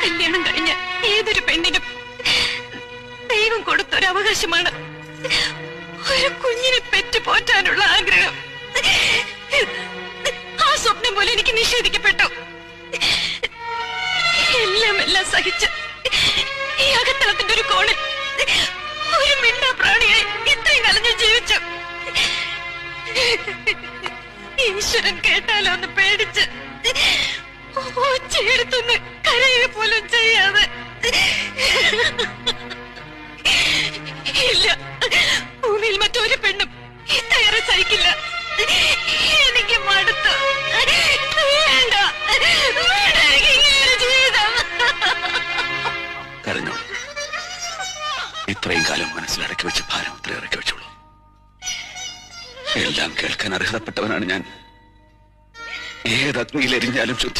കല്യാണം കഴിഞ്ഞ ഏതൊരു പെണ്ണിനും ദൈവം കൊടുത്തൊരവകാശമാണ് ഒരു കുഞ്ഞിനെ പെറ്റുപോറ്റാനുള്ള ആഗ്രഹം. ആ സ്വപ്നം പോലെ എനിക്ക് നിഷേധിക്കപ്പെട്ടു. എല്ലാം സഹിച്ച് ഈ അകത്തളത്തിന്റെ ഒരു കോണിൽ ഒരു മിണ്ടാ പ്രാണിയായി ഇത്രയും കാലം ഞാൻ ജീവിച്ചു. ഈശ്വരൻ കേട്ടാലോ എന്ന് പേടിച്ച് ഒച്ചയെടുത്തൊന്ന് കരയുക പോലും ചെയ്യാതെ. ഇല്ല, ഭൂമിയിൽ മറ്റൊരു പെണ്ണും ഇത്രയേറെ സഹിക്കില്ല. എനിക്ക് മടുത്തു. വേണ്ട, ജീവിതം. കരഞ്ഞോ. ഇത്രയും കാലം മനസ്സിലിറക്കി വെച്ച ഭാരം അത്ര ഇറക്കി വെച്ചോളൂ. എല്ലാം കേൾക്കാൻ അർഹതപ്പെട്ടവനാണ് ഞാൻ. ഏത് അഗ്നിയിലെരിഞ്ഞാലും ശുദ്ധി